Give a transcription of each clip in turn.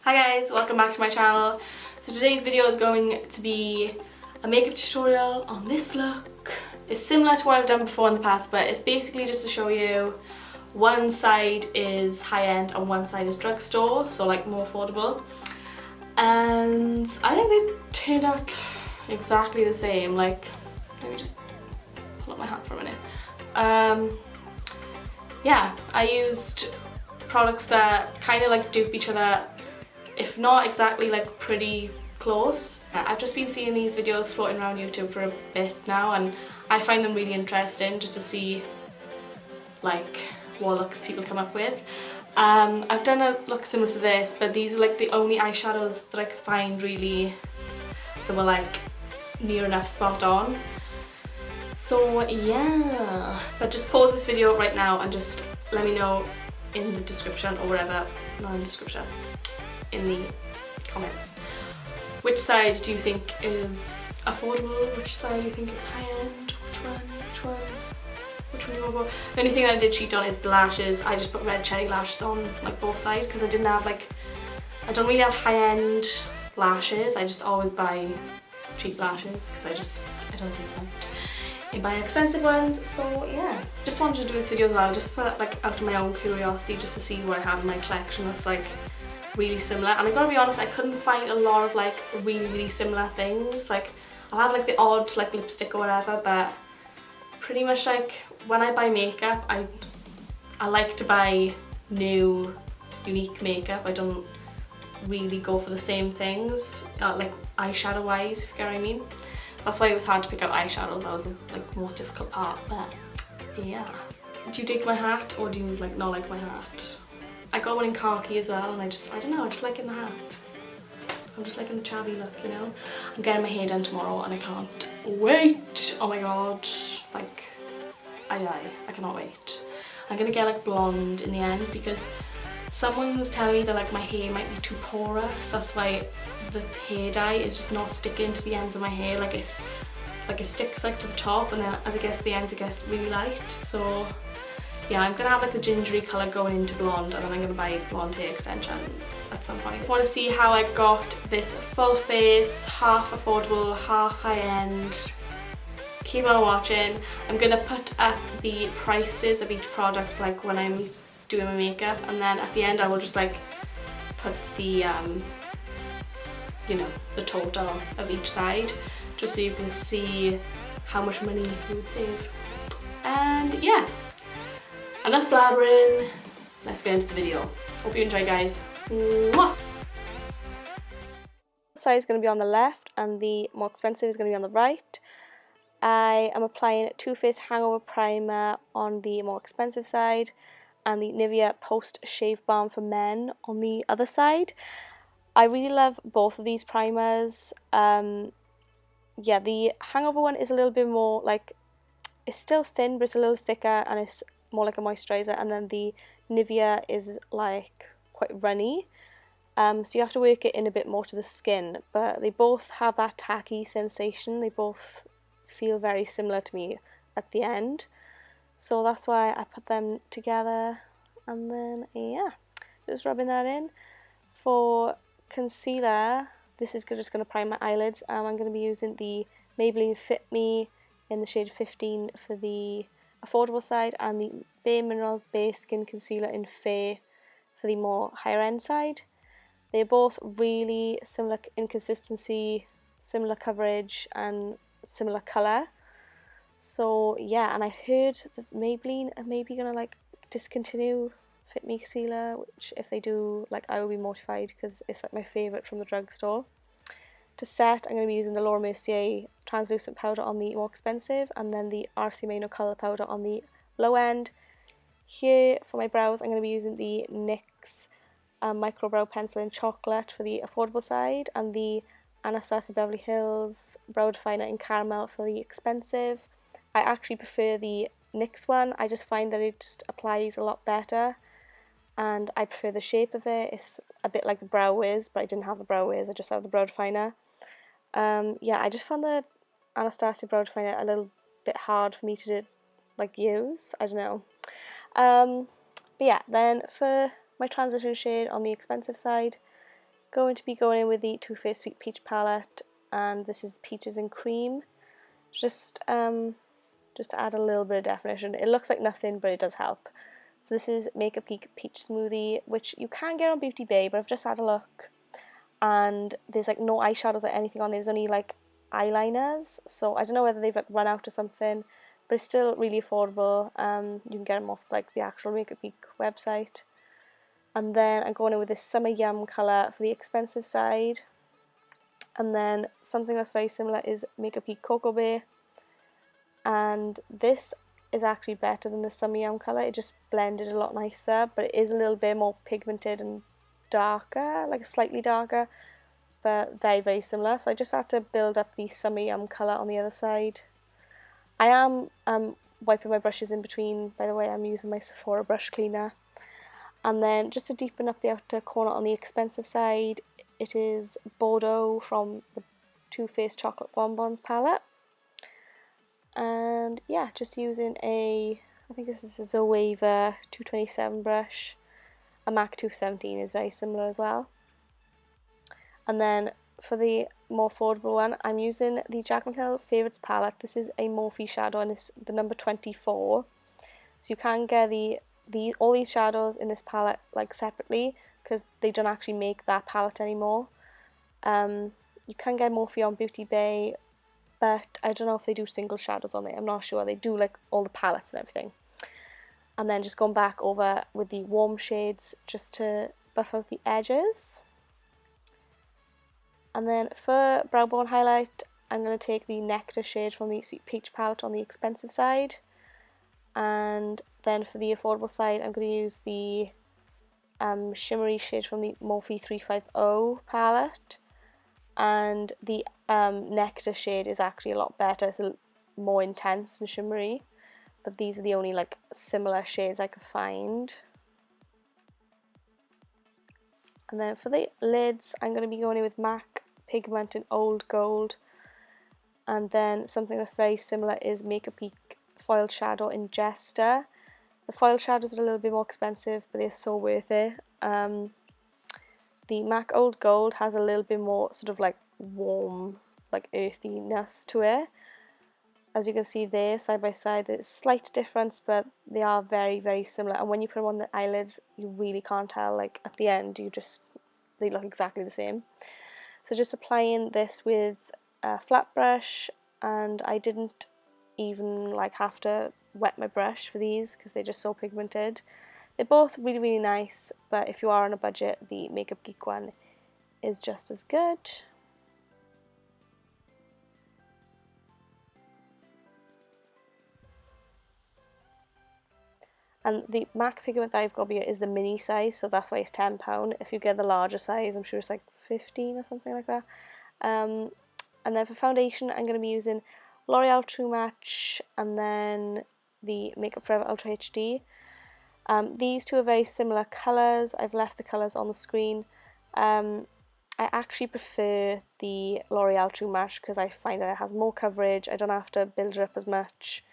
Hi guys, welcome back to my channel. So today's video is going to be a makeup tutorial on this look. It's similar to what I've done before in the past, but it's basically just to show you one side is high-end and one side is drugstore, so like more affordable. And I think they turned out exactly the same. Like, let me just pull up my hat for a minute. Yeah, I used products that kind of like dupe each other, if not exactly like pretty close. I've just been seeing these videos floating around YouTube for a bit now, and I find them really interesting just to see like what looks people come up with. I've done a look similar to this, but these are like the only eyeshadows that I could find really that were like near enough spot on. So yeah, but just pause this video right now and just let me know in the description or wherever, not in the description, in the comments, which side do you think is affordable, which side do you think is high-end, which one you want for? The only thing that I did cheat on is the lashes. I just put red cherry lashes on like both sides because I didn't have like, I don't really have high-end lashes. I just always buy cheap lashes because I don't see the point in buying expensive ones. So yeah, just wanted to do this video as well, just for like out of my own curiosity, just to see what I have in my collection that's like really similar. And I gotta be honest, I couldn't find a lot of like really similar things. Like I'll have like the odd like lipstick or whatever, but pretty much like when I buy makeup, I like to buy new, unique makeup. I don't really go for the same things, like eyeshadow wise, if you get what I mean. So that's why it was hard to pick out eyeshadows. That was like the most difficult part, but yeah. Do you dig my hat or do you like not like my hat? I got one in khaki as well, and I don't know, I just like in the hat. I'm just liking the chabby look, you know? I'm getting my hair done tomorrow and I can't wait! Oh my god, like, I die. I cannot wait. I'm gonna get like blonde in the ends because someone was telling me that like my hair might be too porous. That's why the hair dye is just not sticking to the ends of my hair. Like it sticks like to the top, and then as it gets to the ends it gets really light. So yeah, I'm gonna have like the gingery colour going into blonde, and then I'm gonna buy blonde hair extensions at some point. I want to see how I got this full face, half affordable, half high-end. Keep on watching. I'm gonna put up the prices of each product like when I'm doing my makeup, and then at the end I will just like put the you know, the total of each side, just so you can see how much money you would save. And yeah, enough blabbering, let's get into the video. Hope you enjoy, guys. Mwah! Side is going to be on the left and the more expensive is going to be on the right. I am applying Too Faced Hangover Primer on the more expensive side and the Nivea Post Shave Balm for Men on the other side. I really love both of these primers. Yeah, the Hangover one is a little bit more like, it's still thin but it's a little thicker and it's more like a moisturiser, and then the Nivea is like quite runny, so you have to work it in a bit more to the skin, but they both have that tacky sensation. They both feel very similar to me at the end, so that's why I put them together. And then yeah, just rubbing that in. For concealer, this is just going to prime my eyelids. I'm going to be using the Maybelline Fit Me in the shade 15 for the affordable side, and the Bare Minerals Base Skin Concealer in Fair for the more higher end side. They're both really similar in consistency, similar coverage and similar colour. So yeah, and I heard that Maybelline are maybe gonna like discontinue Fit Me concealer, which if they do, like, I will be mortified because it's like my favourite from the drugstore. To set, I'm going to be using the MERCIER translucent powder on the more expensive, and then the RC Mano colour powder on the low end. Here for my brows, I'm going to be using the NYX micro brow pencil in chocolate for the affordable side, and the ANASTASIA Beverly Hills brow definer in caramel for the expensive. I actually prefer the NYX one. I just find that it just applies a lot better, and I prefer the shape of it. It's a bit like the brow wiz, but I didn't have the brow wiz, I just have the brow definer. Yeah, I just found the Anastasia brow definer a little bit hard for me to like use. I don't know. But yeah, then for my transition shade on the expensive side, going to be going in with the Too Faced Sweet Peach palette, and this is Peaches and Cream. Just to add a little bit of definition. It looks like nothing, but it does help. So this is Makeup Geek Peach Smoothie, which you can get on Beauty Bay, but I've just had a look, and there's like no eyeshadows or anything on there. There's only like eyeliners, so I don't know whether they've like run out or something, but it's still really affordable. You can get them off like the actual Makeup Geek website. And then I'm going in with this Summer Yum colour for the expensive side. And then something that's very similar is Makeup Geek Cocoa Bay, and this is actually better than the Summer Yum colour. It just blended a lot nicer, but it is a little bit more pigmented and darker, like slightly darker, but very, very similar. So I just had to build up the Summer Yum colour on the other side. I am wiping my brushes in between, by the way. I'm using my Sephora brush cleaner. And then just to deepen up the outer corner on the expensive side, it is Bordeaux from the Too Faced Chocolate Bonbons palette. And yeah, just using I think this is a Zoeva 227 brush. A MAC 217 is very similar as well. And then for the more affordable one, I'm using the JACLYN Favourites palette. This is a Morphe shadow, and it's the number 24. So you can get all these shadows in this palette like separately, because they don't actually make that palette anymore. You can get Morphe on Beauty Bay, but I don't know if they do single shadows on it. I'm not sure. They do like all the palettes and everything. And then just going back over with the warm shades just to buff out the edges. And then for brow bone highlight, I'm going to take the Nectar shade from the Sweet Peach palette on the expensive side. And then for the affordable side, I'm going to use the shimmery shade from the Morphe 350 palette. And the Nectar shade is actually a lot better. It's more intense and shimmery, but these are the only like similar shades I could find. And then for the lids, I'm going to be going in with MAC Pigment in Old Gold, and then something that's very similar is Makeup Geek Foil Shadow in Jester. The foil shadows are a little bit more expensive, but they're so worth it. The MAC Old Gold has a little bit more sort of like warm, like earthiness to it. As you can see there, side by side, there's a slight difference, but they are very, very similar. And when you put them on the eyelids, you really can't tell. Like at the end, they look exactly the same. So just applying this with a flat brush, and I didn't even like have to wet my brush for these because they're just so pigmented. They're both really, really nice, but if you are on a budget, the Makeup Geek one is just as good. And the MAC pigment that I've got here is the mini size, so that's why it's £10. If you get the larger size, I'm sure it's like 15 or something like that. And then for foundation, I'm going to be using L'Oreal True Match and then the Makeup Forever Ultra HD. These two are very similar colours. I've left the colours on the screen. I actually prefer the L'Oreal True Match because I find that it has more coverage. I don't have to build it up as much.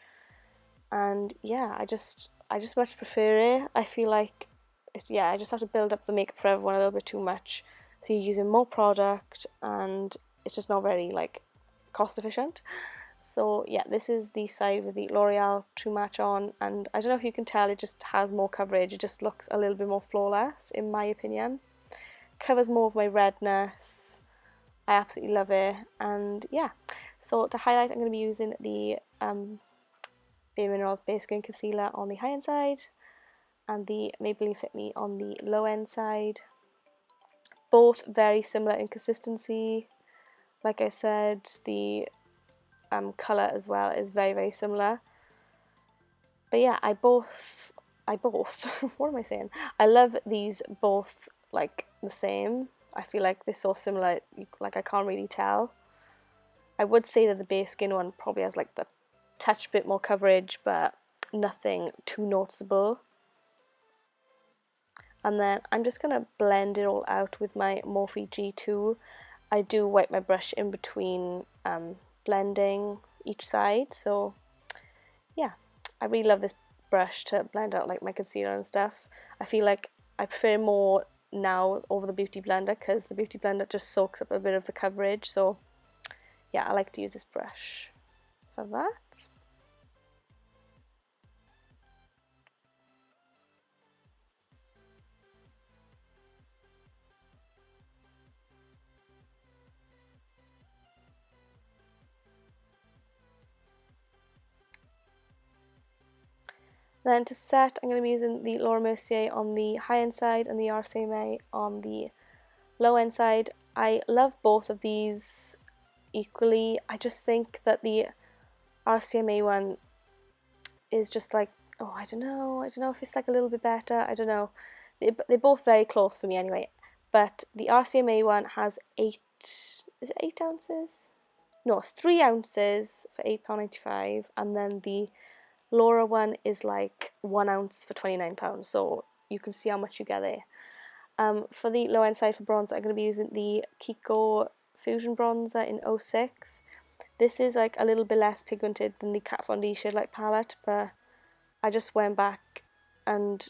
And yeah, I just much prefer it. I feel like, I just have to build up the Makeup Forever one a little bit too much. So you're using more product and it's just not very like cost efficient. So yeah, this is the side with the L'Oreal True Match on, and I don't know if you can tell, it just has more coverage. It just looks a little bit more flawless in my opinion. Covers more of my redness. I absolutely love it. And yeah, so to highlight, I'm going to be using the Bare Minerals Base Skin Concealer on the high end side and the Maybelline Fit Me on the low end side. Both very similar in consistency. Like I said, the colour as well is very, very similar. But yeah, I both what am I saying? I love these both like the same. I feel like they're so similar, like I can't really tell. I would say that the Base Skin one probably has like the touch bit more coverage, but nothing too noticeable. And then I'm just going to blend it all out with my Morphe G2. I do wipe my brush in between blending each side, so yeah, I really love this brush to blend out like my concealer and stuff. I feel like I prefer more now over the Beauty Blender, because the Beauty Blender just soaks up a bit of the coverage. So yeah, I like to use this brush for that. Then to set, I'm going to be using the Laura Mercier on the high end side and the RCMA on the low end side. I love both of these equally. I just think that the RCMA one is just like, oh, I don't know if it's like a little bit better. I don't know. They're both very close for me anyway. But the RCMA one has 8, is it 8 ounces? No, it's 3 ounces for £8.95, and then the Laura one is like 1 ounce for £29, so you can see how much you get there. For the low end side for bronzer, I'm going to be using the KIKO Fusion Bronzer in 06. This is like a little bit less pigmented than the Kat Von D Shade Light palette, but I just went back and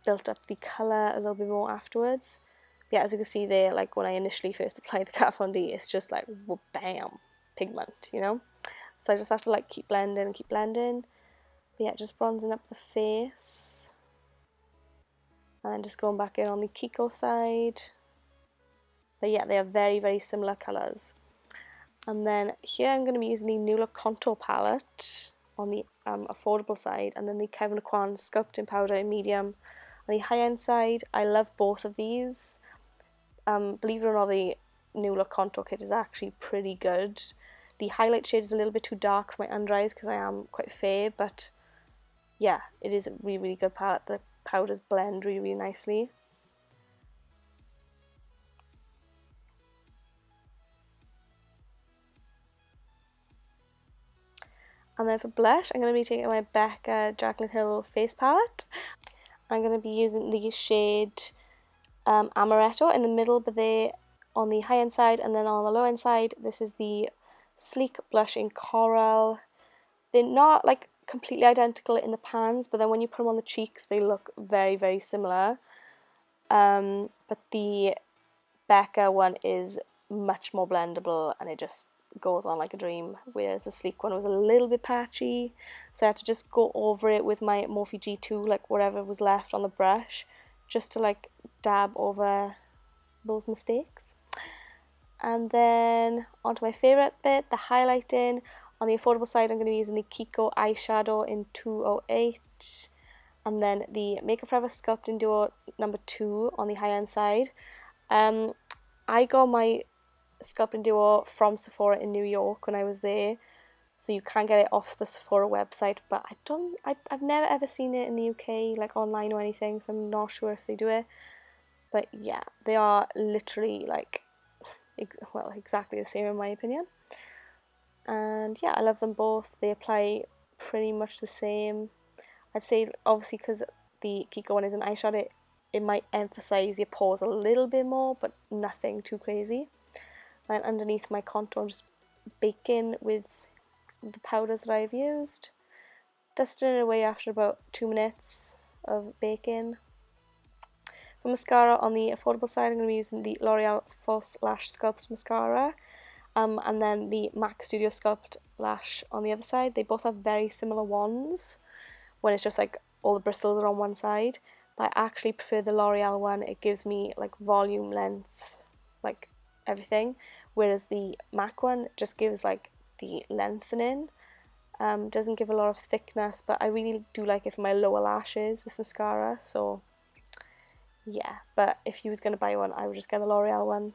built up the colour a little bit more afterwards. But yeah, as you can see there, like when I initially first applied the Kat Von D, it's just like, whoop, bam, pigment, you know? So I just have to like keep blending and keep blending. But yeah, just bronzing up the face. And then just going back in on the KIKO side. But yeah, they are very, very similar colours. And then here I'm going to be using the New Look Contour Palette on the affordable side. And then the KEVYN Sculpting Powder in medium on the high end side. I love both of these. Believe it or not, the New Look Contour Kit is actually pretty good. The highlight shade is a little bit too dark for my under eyes because I am quite fair, but yeah, it is a really, really good palette. The powders blend really, really nicely. And then for blush, I'm going to be taking my Becca JACLYN Hill Face Palette. I'm going to be using the shade Amaretto in the middle, but they on the high end side, and then on the low end side, this is the Sleek Blush in Coral. They're not like completely identical in the pans, but then when you put them on the cheeks, they look very, very similar. But the Becca one is much more blendable, and it just goes on like a dream, whereas the Sleek one was a little bit patchy, so I had to just go over it with my Morphe G2, like whatever was left on the brush, just to like dab over those mistakes. And then onto my favourite bit, the highlighting. On the affordable side, I'm going to be using the KIKO eyeshadow in 208, and then the Makeup Forever Sculpting Duo number 2 on the high end side. I got my Sculpting Duo from Sephora in New York when I was there, so you can get it off the Sephora website, but I've never ever seen it in the UK, like online or anything, so I'm not sure if they do it. But yeah, they are literally like, well, exactly the same in my opinion. And yeah, I love them both. They apply pretty much the same. I'd say obviously because the KIKO one is an eyeshadow, it might emphasize your pores a little bit more, but nothing too crazy. And underneath my contour, I'm just baking with the powders that I've used. Dusting it away after about 2 minutes of baking. For mascara, on the affordable side, I'm going to be using the L'Oreal False Lash Sculpt Mascara. And then the MAC Studio Sculpt Lash on the other side. They both have very similar wands when it's just like all the bristles are on one side. But I actually prefer the L'Oreal one. It gives me like volume, length, like everything. Whereas the MAC one just gives like the lengthening. Doesn't give a lot of thickness, but I really do like it for my lower lashes, this mascara. So yeah, but if you was going to buy one, I would just get the L'Oreal one.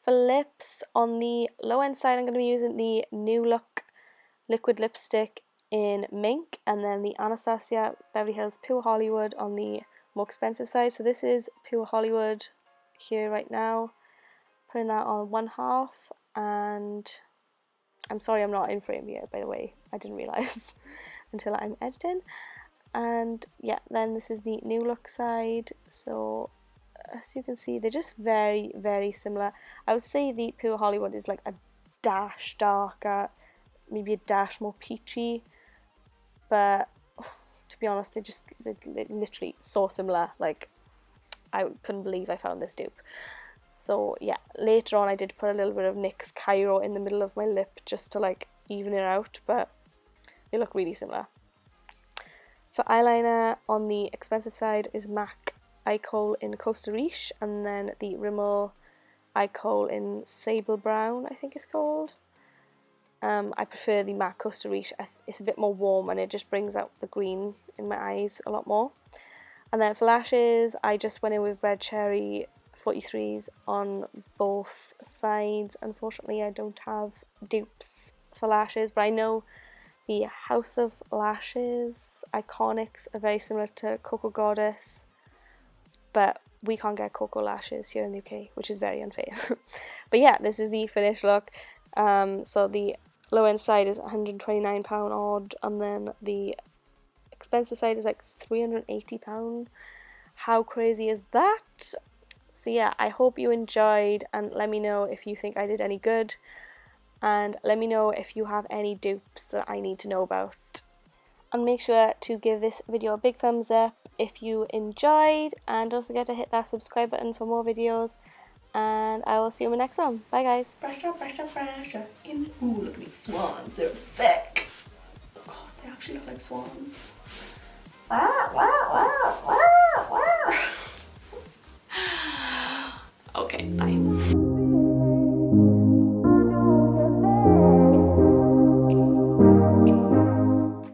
For lips, on the low end side, I'm going to be using the New Look liquid lipstick in Mink, and then the Anastasia Beverly Hills Pure Hollywood on the more expensive side. So this is Pure Hollywood here right now. Putting that on 1/2, and I'm sorry I'm not in frame yet, by the way. I didn't realise until I'm editing. And yeah, then this is the new look side. So as you can see, they're just very, very similar. I would say the Pure Hollywood is like a dash darker, maybe a dash more peachy, but to be honest, they're literally so similar. Like, I couldn't believe I found this dupe. So yeah, later on I did put a little bit of NYX Cairo in the middle of my lip just to like even it out, but they look really similar. For eyeliner, on the expensive side is MAC Eye Kohl in Costa Riche, and then the Rimmel Eye Kohl in Sable Brown, I think it's called. I prefer the MAC Costa Riche. It's a bit more warm and it just brings out the green in my eyes a lot more. And then for lashes, I just went in with Red Cherry 43s on both sides. Unfortunately, I don't have dupes for lashes, but I know the House of Lashes Iconics are very similar to Cocoa Goddess, but we can't get Cocoa lashes here in the UK, which is very unfair. But yeah, this is the finished look. So the low end side is £129 odd, and then the expensive side is like £380. How crazy is that? So yeah, I hope you enjoyed, and let me know if you think I did any good, and let me know if you have any dupes that I need to know about. And make sure to give this video a big thumbs up if you enjoyed, and don't forget to hit that subscribe button for more videos, and I will see you in the next one. Bye guys. Pressure, pressure, pressure. Ooh, look at these swans. They're sick. Oh god, they actually look like swans. Wow, wow, wow, wow, wow. Okay, bye.